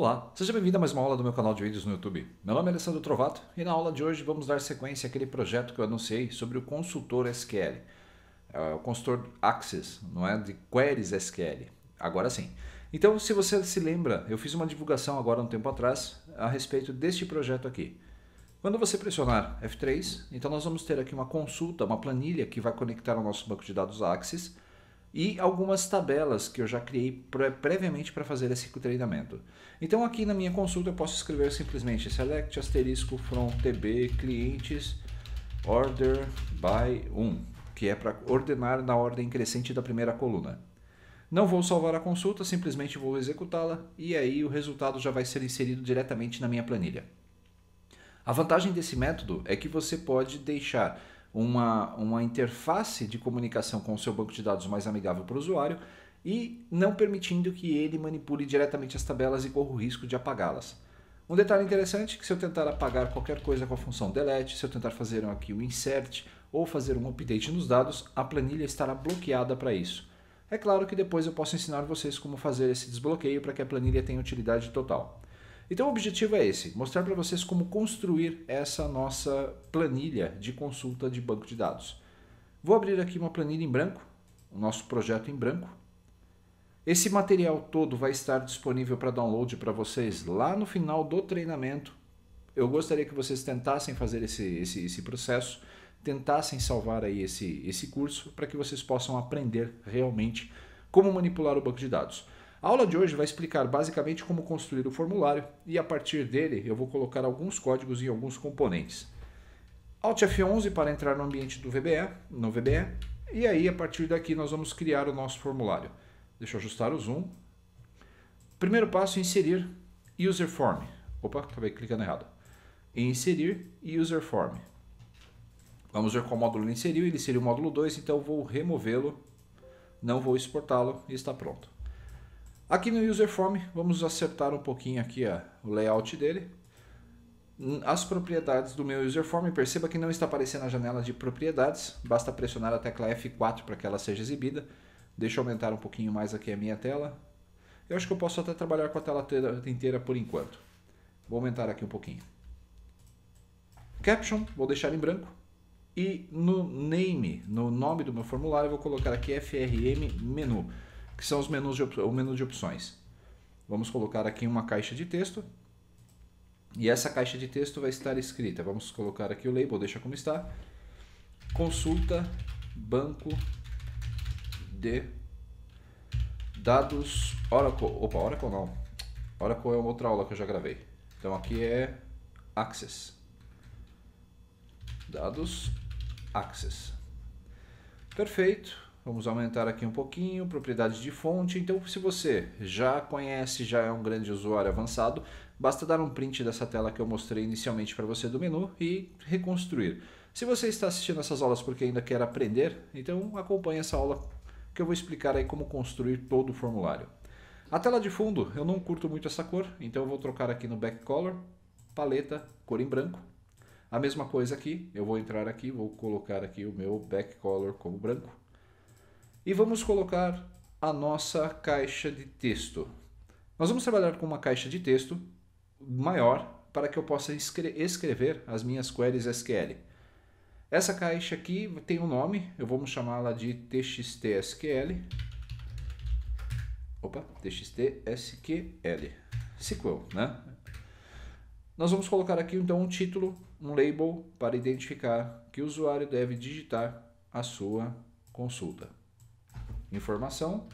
Olá, seja bem-vindo a mais uma aula do meu canal de vídeos no YouTube. Meu nome é Alessandro Trovato e na aula de hoje vamos dar sequência àquele projeto que eu anunciei sobre o consultor SQL. O consultor Access, não é? De Queries SQL. Agora sim. Então, se você se lembra, eu fiz uma divulgação agora um tempo atrás a respeito deste projeto aqui. Quando você pressionar F3, então nós vamos ter aqui uma consulta, uma planilha que vai conectar ao nosso banco de dados Access e algumas tabelas que eu já criei previamente para fazer esse treinamento. Então aqui na minha consulta eu posso escrever simplesmente select asterisco from tb clientes order by 1, que é para ordenar na ordem crescente da primeira coluna. Não vou salvar a consulta, simplesmente vou executá-la e aí o resultado já vai ser inserido diretamente na minha planilha. A vantagem desse método é que você pode deixar uma interface de comunicação com o seu banco de dados mais amigável para o usuário e não permitindo que ele manipule diretamente as tabelas e corra o risco de apagá-las. Um detalhe interessante é que se eu tentar apagar qualquer coisa com a função delete, se eu tentar fazer aqui o insert ou fazer um update nos dados, a planilha estará bloqueada para isso. É claro que depois eu posso ensinar vocês como fazer esse desbloqueio para que a planilha tenha utilidade total. Então o objetivo é esse, mostrar para vocês como construir essa nossa planilha de consulta de banco de dados. Vou abrir aqui uma planilha em branco, o nosso projeto em branco. Esse material todo vai estar disponível para download para vocês lá no final do treinamento. Eu gostaria que vocês tentassem fazer esse processo, tentassem salvar aí esse curso para que vocês possam aprender realmente como manipular o banco de dados. A aula de hoje vai explicar basicamente como construir o formulário e a partir dele eu vou colocar alguns códigos e alguns componentes. Alt F11 para entrar no ambiente do VBE, e aí a partir daqui nós vamos criar o nosso formulário. Deixa eu ajustar o zoom. Primeiro passo, inserir user form. Opa, acabei clicando errado. Inserir user form. Vamos ver qual módulo ele inseriu. Ele inseriu o módulo 2, então eu vou removê-lo, não vou exportá-lo e está pronto. Aqui no user form, vamos acertar um pouquinho aqui o layout dele. As propriedades do meu user form, perceba que não está aparecendo a janela de propriedades, basta pressionar a tecla F4 para que ela seja exibida. Deixa eu aumentar um pouquinho mais aqui a minha tela. Eu acho que eu posso até trabalhar com a tela inteira por enquanto. Vou aumentar aqui um pouquinho. Caption, vou deixar em branco. E no name, no nome do meu formulário, eu vou colocar aqui FRM menu, que são o menu de opções. Vamos colocar aqui uma caixa de texto. E essa caixa de texto vai estar escrita. Vamos colocar aqui o label, deixa como está. Consulta banco de dados Oracle. Opa, Oracle não. Oracle é uma outra aula que eu já gravei. Então aqui é Access. Dados Access. Perfeito. Vamos aumentar aqui um pouquinho, propriedades de fonte. Então, se você já conhece, já é um grande usuário avançado, basta dar um print dessa tela que eu mostrei inicialmente para você do menu e reconstruir. Se você está assistindo essas aulas porque ainda quer aprender, então acompanhe essa aula que eu vou explicar aí como construir todo o formulário. A tela de fundo, eu não curto muito essa cor, então eu vou trocar aqui no Back Color, paleta, cor em branco. A mesma coisa aqui, eu vou entrar aqui, vou colocar aqui o meu Back Color como branco. E vamos colocar a nossa caixa de texto. Nós vamos trabalhar com uma caixa de texto maior para que eu possa escrever as minhas queries SQL. Essa caixa aqui tem um nome, eu vou chamá-la de txtsql. Opa, txtsql. SQL, né? Nós vamos colocar aqui então um título, um label para identificar que o usuário deve digitar a sua consulta. Informação,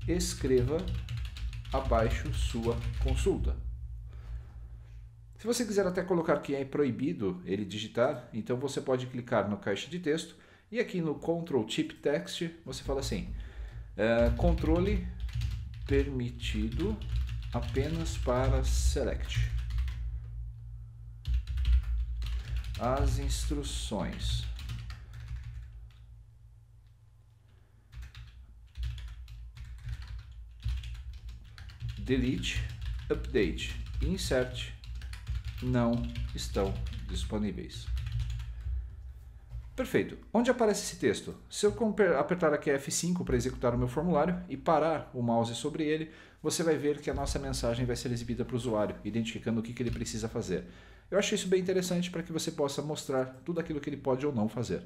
escreva abaixo sua consulta. Se você quiser até colocar que é proibido ele digitar, então você pode clicar no caixa de texto e aqui no Control Type Text você fala assim, controle permitido apenas para select. As instruções. Delete, update e insert não estão disponíveis. Perfeito. Onde aparece esse texto? Se eu apertar aqui F5 para executar o meu formulário e parar o mouse sobre ele, você vai ver que a nossa mensagem vai ser exibida para o usuário, identificando o que ele precisa fazer. Eu achei isso bem interessante para que você possa mostrar tudo aquilo que ele pode ou não fazer.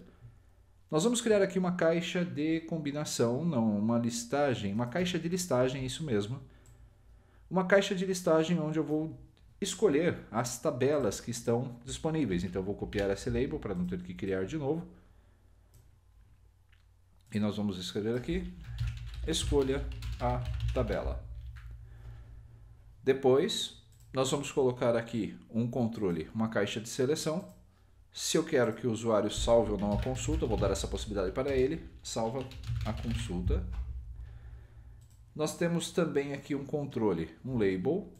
Nós vamos criar aqui uma caixa de combinação, não, uma listagem, uma caixa de listagem, isso mesmo. Uma caixa de listagem onde eu vou escolher as tabelas que estão disponíveis. Então eu vou copiar esse label para não ter que criar de novo. E nós vamos escrever aqui, escolha a tabela. Depois, nós vamos colocar aqui um controle, uma caixa de seleção. Se eu quero que o usuário salve ou não a consulta, eu vou dar essa possibilidade para ele. Salva a consulta. Nós temos também aqui um controle, um label.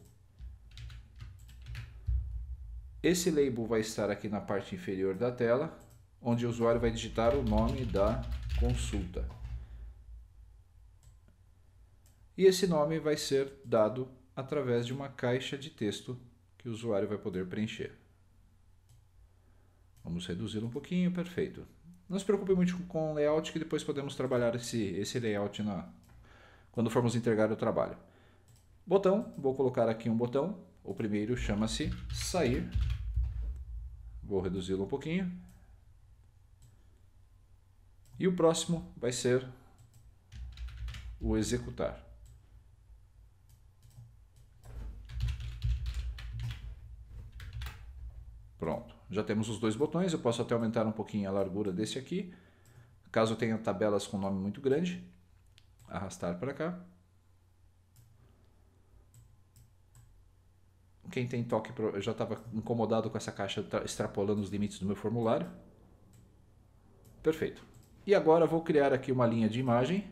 Esse label vai estar aqui na parte inferior da tela, onde o usuário vai digitar o nome da consulta. E esse nome vai ser dado através de uma caixa de texto que o usuário vai poder preencher. Vamos reduzi-lo um pouquinho, perfeito. Não se preocupe muito com o layout, que depois podemos trabalhar esse layout quando formos entregar o trabalho. Botão, vou colocar aqui um botão. O primeiro chama-se sair. Vou reduzi-lo um pouquinho. E o próximo vai ser o executar. Pronto, já temos os dois botões. Eu posso até aumentar um pouquinho a largura desse aqui. Caso tenha tabelas com nome muito grande, arrastar para cá. Quem tem toque, eu já estava incomodado com essa caixa extrapolando os limites do meu formulário. Perfeito. E agora vou criar aqui uma linha de imagem.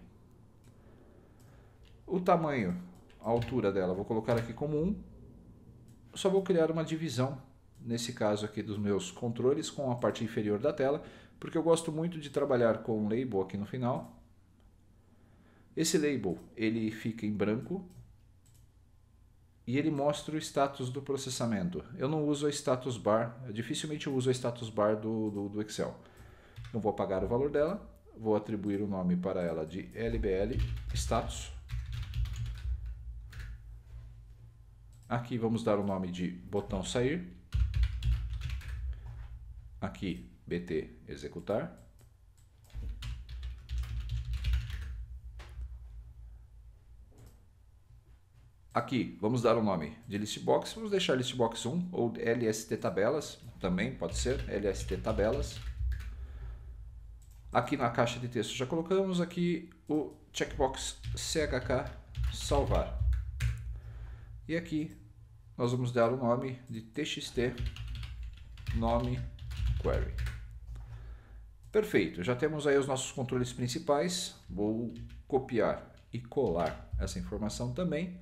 O tamanho, a altura dela, vou colocar aqui como 1. Só vou criar uma divisão, nesse caso aqui dos meus controles, com a parte inferior da tela, porque eu gosto muito de trabalhar com um label aqui no final. Esse label, ele fica em branco. E ele mostra o status do processamento. Eu não uso a status bar, dificilmente eu uso a status bar do Excel. Então vou apagar o valor dela, vou atribuir o nome para ela de LBL status. Aqui vamos dar o nome de botão sair. Aqui BT executar. Aqui, vamos dar o nome de listbox, vamos deixar listbox 1 ou LST tabelas, também pode ser LST tabelas. Aqui na caixa de texto já colocamos aqui o checkbox CHK salvar. E aqui nós vamos dar o nome de TXT nome query. Perfeito, já temos aí os nossos controles principais. Vou copiar e colar essa informação também,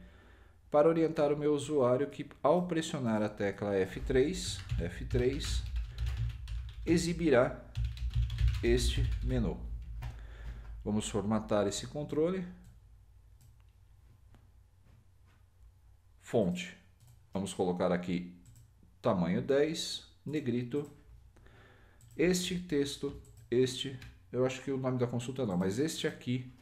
para orientar o meu usuário que, ao pressionar a tecla F3, exibirá este menu. Vamos formatar esse controle. Fonte. Vamos colocar aqui tamanho 10, negrito. Este texto, eu acho que o nome da consulta não, mas este aqui,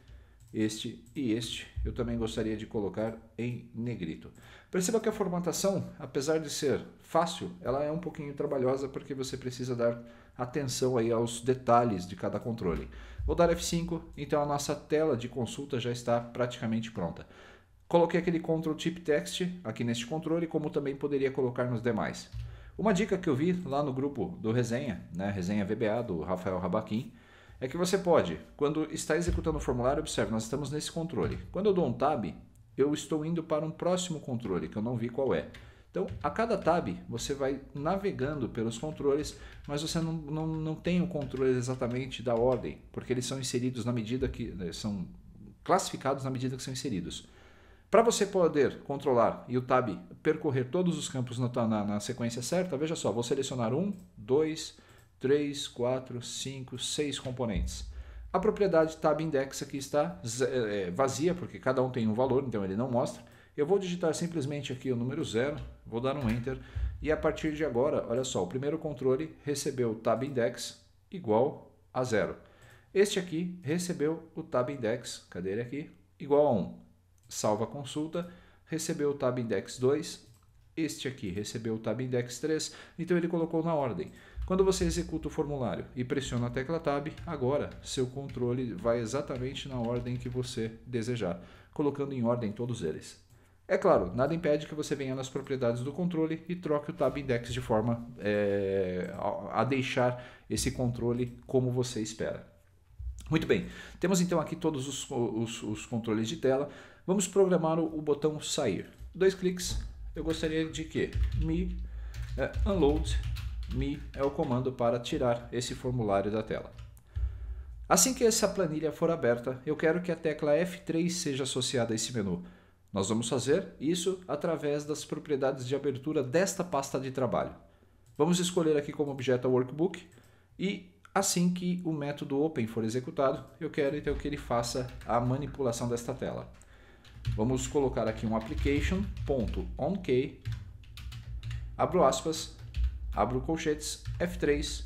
este e este, eu também gostaria de colocar em negrito. Perceba que a formatação, apesar de ser fácil, ela é um pouquinho trabalhosa, porque você precisa dar atenção aí aos detalhes de cada controle. Vou dar F5, então a nossa tela de consulta já está praticamente pronta. Coloquei aquele Ctrl Type Text aqui neste controle, como também poderia colocar nos demais. Uma dica que eu vi lá no grupo do Resenha, né, Resenha VBA, do Rafael Rabaquim, é que você pode, quando está executando o formulário, observe, nós estamos nesse controle. Quando eu dou um Tab, eu estou indo para um próximo controle, que eu não vi qual é. Então, a cada Tab, você vai navegando pelos controles, mas você não tem o controle exatamente da ordem, porque eles são inseridos na medida que... são classificados na medida que são inseridos. Para você poder controlar e o Tab percorrer todos os campos na sequência certa, veja só, vou selecionar 1, 2, 3, 4, 5, 6 componentes. A propriedade Tab Index aqui está vazia, porque cada um tem um valor, então ele não mostra. Eu vou digitar simplesmente aqui o número 0, vou dar um Enter, e a partir de agora, olha só, o primeiro controle recebeu o Tab Index igual a 0. Este aqui recebeu o tab index, cadê ele aqui? Igual a 1. Salva a consulta, recebeu o tab index 2, este aqui recebeu o tab index 3, então ele colocou na ordem. Quando você executa o formulário e pressiona a tecla tab, agora seu controle vai exatamente na ordem que você desejar, colocando em ordem todos eles. É claro, nada impede que você venha nas propriedades do controle e troque o tab index de forma a deixar esse controle como você espera. Muito bem, temos então aqui todos os controles de tela. Vamos programar o botão sair. 2 cliques, eu gostaria de que me unload me é o comando para tirar esse formulário da tela. Assim que essa planilha for aberta, eu quero que a tecla F3 seja associada a esse menu. Nós vamos fazer isso através das propriedades de abertura desta pasta de trabalho. Vamos escolher aqui como objeto o workbook e assim que o método open for executado, eu quero então que ele faça a manipulação desta tela. Vamos colocar aqui um application.onKey, abro aspas, abro colchetes, F3,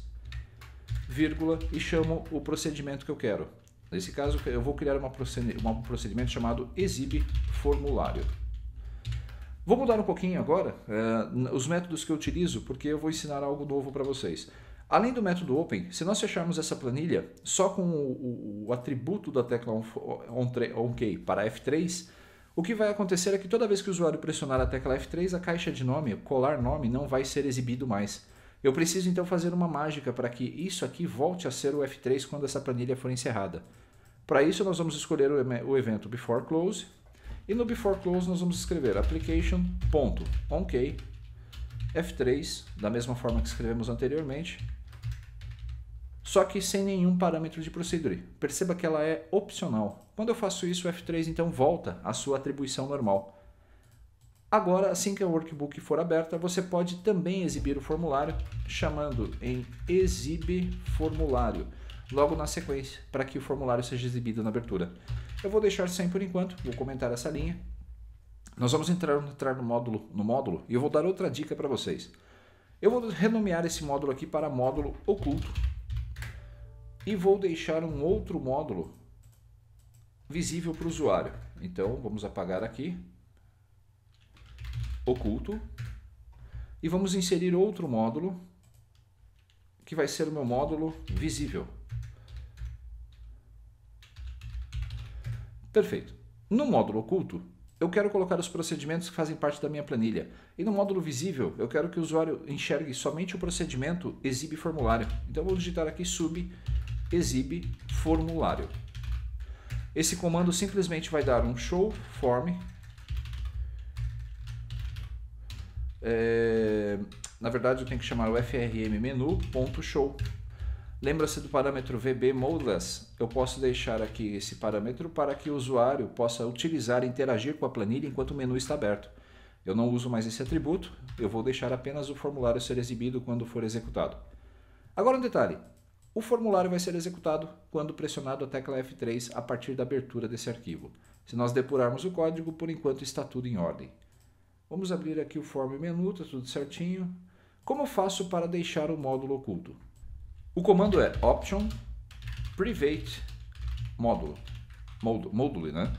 vírgula e chamo o procedimento que eu quero. Nesse caso, eu vou criar um procedimento chamado exibe formulário. Vou mudar um pouquinho agora os métodos que eu utilizo, porque eu vou ensinar algo novo para vocês. Além do método open, se nós fecharmos essa planilha só com o atributo da tecla onKey para F3, o que vai acontecer é que toda vez que o usuário pressionar a tecla F3, a caixa de nome, colar nome, não vai ser exibido mais. Eu preciso então fazer uma mágica para que isso aqui volte a ser o F3 quando essa planilha for encerrada. Para isso nós vamos escolher o evento before close e no before close nós vamos escrever application.onKey F3, da mesma forma que escrevemos anteriormente, só que sem nenhum parâmetro de procedure. Perceba que ela é opcional. Quando eu faço isso, o F3 então volta à sua atribuição normal. Agora, assim que a workbook for aberta, você pode também exibir o formulário, chamando em exibe formulário, logo na sequência, para que o formulário seja exibido na abertura. Eu vou deixar sem por enquanto, vou comentar essa linha. Nós vamos entrar no módulo e eu vou dar outra dica para vocês. Eu vou renomear esse módulo aqui para módulo oculto e vou deixar um outro módulo visível para o usuário. Então, vamos apagar aqui, oculto, e vamos inserir outro módulo, que vai ser o meu módulo visível. Perfeito. No módulo oculto, eu quero colocar os procedimentos que fazem parte da minha planilha. E no módulo visível, eu quero que o usuário enxergue somente o procedimento exibe formulário. Então, eu vou digitar aqui sub exibe formulário. Esse comando simplesmente vai dar um show form. Na verdade, eu tenho que chamar o frm menu.show. Lembra-se do parâmetro VB Modeless? Eu posso deixar aqui esse parâmetro para que o usuário possa utilizar e interagir com a planilha enquanto o menu está aberto. Eu não uso mais esse atributo, eu vou deixar apenas o formulário ser exibido quando for executado. Agora um detalhe, o formulário vai ser executado quando pressionado a tecla F3 a partir da abertura desse arquivo. Se nós depurarmos o código, por enquanto está tudo em ordem. Vamos abrir aqui o form menu, está tudo certinho. Como eu faço para deixar o módulo oculto? O comando é option private módulo, né?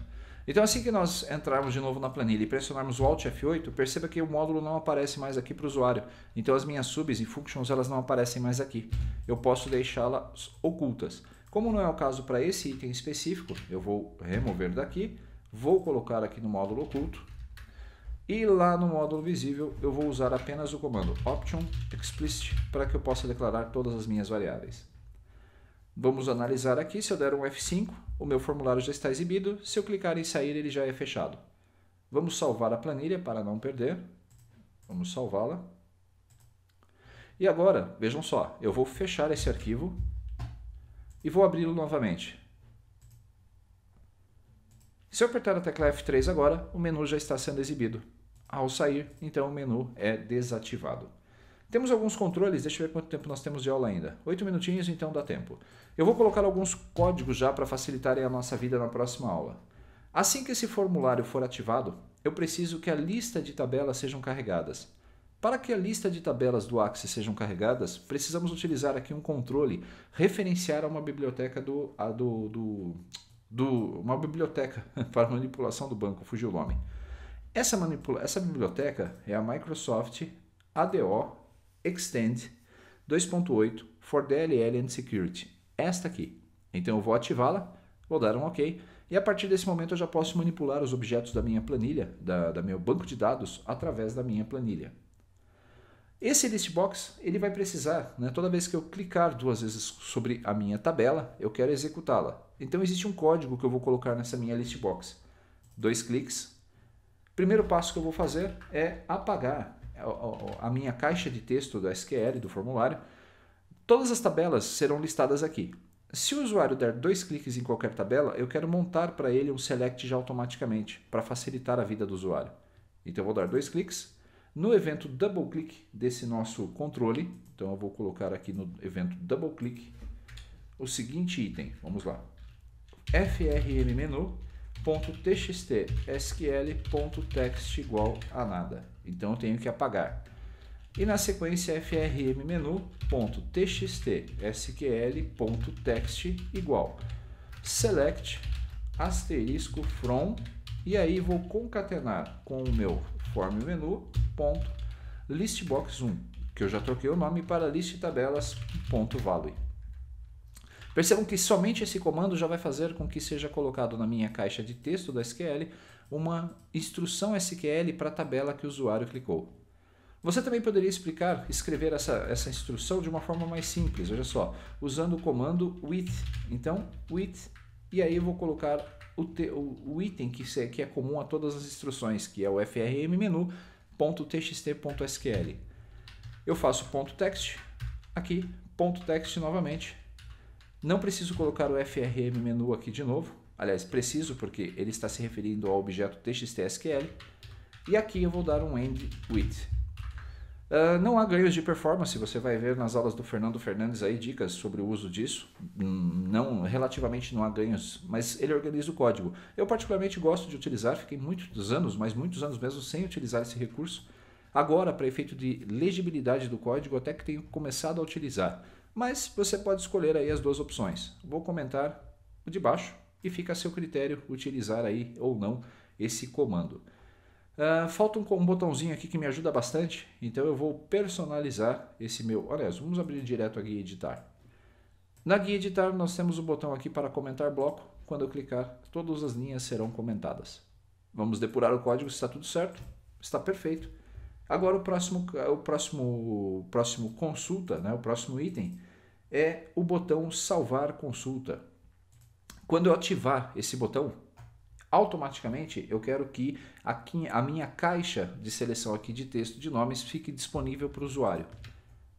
Então assim que nós entrarmos de novo na planilha e pressionarmos o Alt F8, perceba que o módulo não aparece mais aqui para o usuário. Então as minhas subs e functions elas não aparecem mais aqui. Eu posso deixá-las ocultas. Como não é o caso para esse item específico, eu vou remover daqui, vou colocar aqui no módulo oculto. E lá no módulo visível eu vou usar apenas o comando option explicit para que eu possa declarar todas as minhas variáveis. Vamos analisar aqui, se eu der um F5, o meu formulário já está exibido, se eu clicar em sair ele já é fechado. Vamos salvar a planilha para não perder, vamos salvá-la. E agora, vejam só, eu vou fechar esse arquivo e vou abri-lo novamente. Se eu apertar a tecla F3 agora, o menu já está sendo exibido. Ao sair, então o menu é desativado. Temos alguns controles, deixa eu ver quanto tempo nós temos de aula ainda. 8 minutinhos, então dá tempo. Eu vou colocar alguns códigos já para facilitarem a nossa vida na próxima aula. Assim que esse formulário for ativado, eu preciso que a lista de tabelas sejam carregadas. Para que a lista de tabelas do Axis sejam carregadas, precisamos utilizar aqui um controle referenciar a uma biblioteca uma biblioteca para manipulação do banco, fugiu o nome. Essa biblioteca é a Microsoft ADO Extend 2.8 for DLL and Security. Esta aqui. Então eu vou ativá-la, vou dar um OK, e a partir desse momento eu já posso manipular os objetos da minha planilha, da meu banco de dados, através da minha planilha. Esse listbox ele vai precisar, né, toda vez que eu clicar 2 vezes sobre a minha tabela, eu quero executá-la. Então existe um código que eu vou colocar nessa minha listbox. 2 cliques. Primeiro passo que eu vou fazer é apagar a minha caixa de texto do SQL, do formulário. Todas as tabelas serão listadas aqui. Se o usuário der 2 cliques em qualquer tabela, eu quero montar para ele um select já automaticamente, para facilitar a vida do usuário. Então eu vou dar 2 cliques. No evento double click desse nosso controle, então eu vou colocar aqui no evento double click o seguinte item, vamos lá, frmmenu.txt sql.text igual a nada, então eu tenho que apagar. E na sequência frmmenu.txt sql.text igual select asterisco from, e aí vou concatenar com o meu form menu.listbox1, que eu já troquei o nome para listTabelas.value. Percebam que somente esse comando já vai fazer com que seja colocado na minha caixa de texto do SQL uma instrução SQL para a tabela que o usuário clicou. Você também poderia escrever essa instrução de uma forma mais simples, olha só, usando o comando with. Então, with, e aí eu vou colocar o item que é comum a todas as instruções, que é o frmmenu.txt.sql. Eu faço .text, aqui, .text novamente. Não preciso colocar o frmmenu aqui de novo. Aliás, preciso porque ele está se referindo ao objeto txt.sql. E aqui eu vou dar um end with. Não há ganhos de performance, você vai ver nas aulas do Fernando Fernandes aí dicas sobre o uso disso. Relativamente não há ganhos, mas ele organiza o código. Eu particularmente gosto de utilizar, fiquei muitos anos, mas muitos anos mesmo sem utilizar esse recurso. Agora, para efeito de legibilidade do código, até que tenho começado a utilizar. Mas você pode escolher aí as 2 opções. Vou comentar o de baixo e fica a seu critério utilizar aí ou não esse comando. Falta um botãozinho aqui que me ajuda bastante, então eu vou personalizar esse meu... Aliás, vamos abrir direto a guia editar. Na guia editar nós temos o botão aqui para comentar bloco. Quando eu clicar, todas as linhas serão comentadas. Vamos depurar o código se está tudo certo. Está perfeito. Agora o próximo consulta, né, o próximo item é o botão salvar consulta. Quando eu ativar esse botão, automaticamente eu quero que aqui, a minha caixa de seleção aqui de texto de nomes fique disponível para o usuário.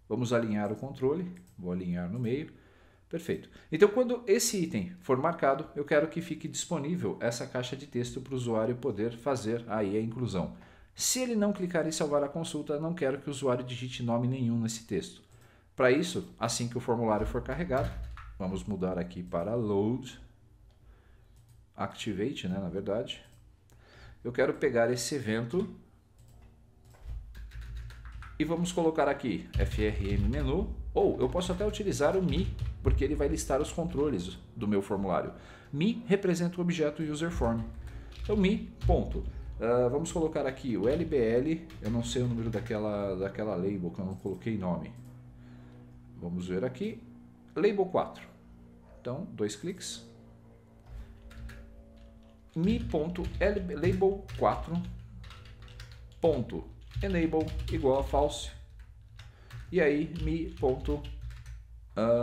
Vamos alinhar o controle, vou alinhar no meio, perfeito. Então quando esse item for marcado, eu quero que fique disponível essa caixa de texto para o usuário poder fazer aí a inclusão. Se ele não clicar em salvar a consulta, não quero que o usuário digite nome nenhum nesse texto. Para isso, assim que o formulário for carregado, vamos mudar aqui para load, activate, né, na verdade. Eu quero pegar esse evento e vamos colocar aqui frmmenu, ou eu posso até utilizar o me, porque ele vai listar os controles do meu formulário. Me representa o objeto userform. Então me, ponto. Vamos colocar aqui o LBL, eu não sei o número daquela label que eu não coloquei nome. Vamos ver aqui, label 4. Então, 2 cliques. me.label4.enable igual a false. E aí,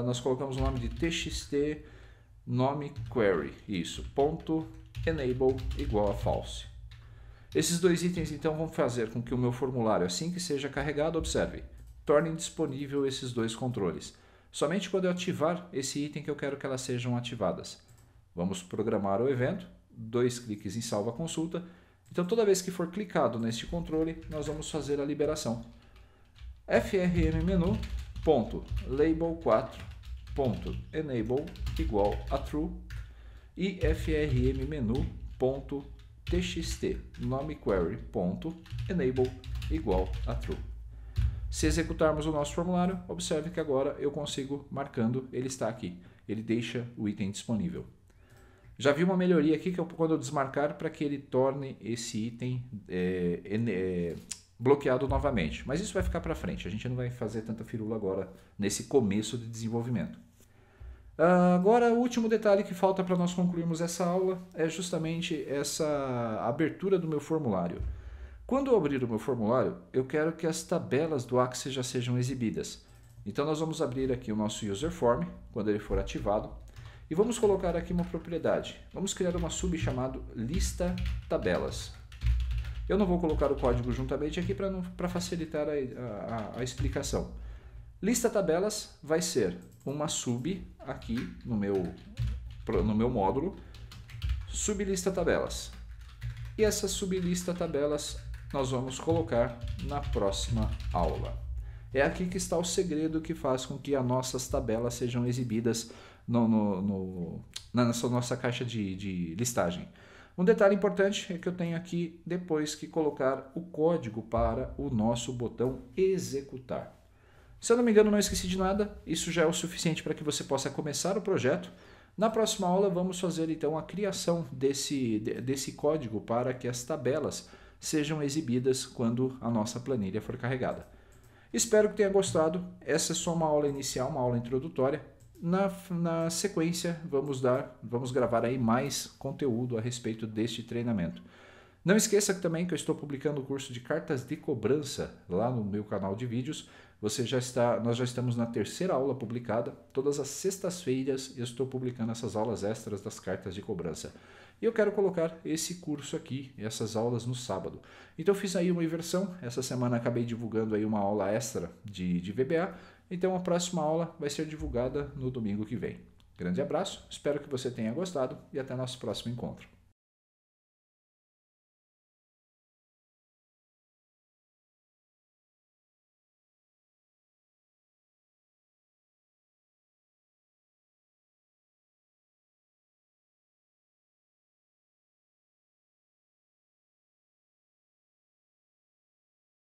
nós colocamos o nome de txt nome query. Isso, .enable igual a false. Esses 2 itens então vão fazer com que o meu formulário, assim que seja carregado, observe, torne disponível esses 2 controles. Somente quando eu ativar esse item que eu quero que elas sejam ativadas. Vamos programar o evento, 2 cliques em salva consulta. Então toda vez que for clicado neste controle, nós vamos fazer a liberação. frmmenu.label4.enable igual a true e frmmenu.txt nomeQuery.enable igual a true. Se executarmos o nosso formulário, observe que agora eu consigo marcando, ele está aqui. Ele deixa o item disponível. Já vi uma melhoria aqui que quando eu desmarcar para que ele torne esse item bloqueado novamente. Mas isso vai ficar para frente, a gente não vai fazer tanta firula agora nesse começo de desenvolvimento. Agora, o último detalhe que falta para nós concluirmos essa aula é justamente essa abertura do meu formulário. Quando eu abrir o meu formulário, eu quero que as tabelas do Axis já sejam exibidas. Então nós vamos abrir aqui o nosso user form, quando ele for ativado, e vamos colocar aqui uma propriedade. Vamos criar uma sub chamado lista tabelas. Eu não vou colocar o código juntamente aqui para facilitar a explicação. Lista tabelas vai ser uma sub aqui no meu módulo, sublista tabelas. E essa sublista tabelas nós vamos colocar na próxima aula. É aqui que está o segredo que faz com que as nossas tabelas sejam exibidas na nossa caixa de listagem. Um detalhe importante é que eu tenho aqui depois que colocar o código para o nosso botão executar. Se eu não me engano, não esqueci de nada, isso já é o suficiente para que você possa começar o projeto. Na próxima aula vamos fazer então a criação desse código para que as tabelas sejam exibidas quando a nossa planilha for carregada. Espero que tenha gostado, essa é só uma aula inicial, uma aula introdutória. Na sequência vamos gravar aí mais conteúdo a respeito deste treinamento. Não esqueça também que eu estou publicando o curso de cartas de cobrança lá no meu canal de vídeos. Nós já estamos na terceira aula publicada. Todas as sextas-feiras eu estou publicando essas aulas extras das cartas de cobrança. E eu quero colocar esse curso aqui, essas aulas no sábado. Então eu fiz aí uma inversão. Essa semana acabei divulgando aí uma aula extra de VBA. Então a próxima aula vai ser divulgada no domingo que vem. Grande abraço, espero que você tenha gostado e até nosso próximo encontro.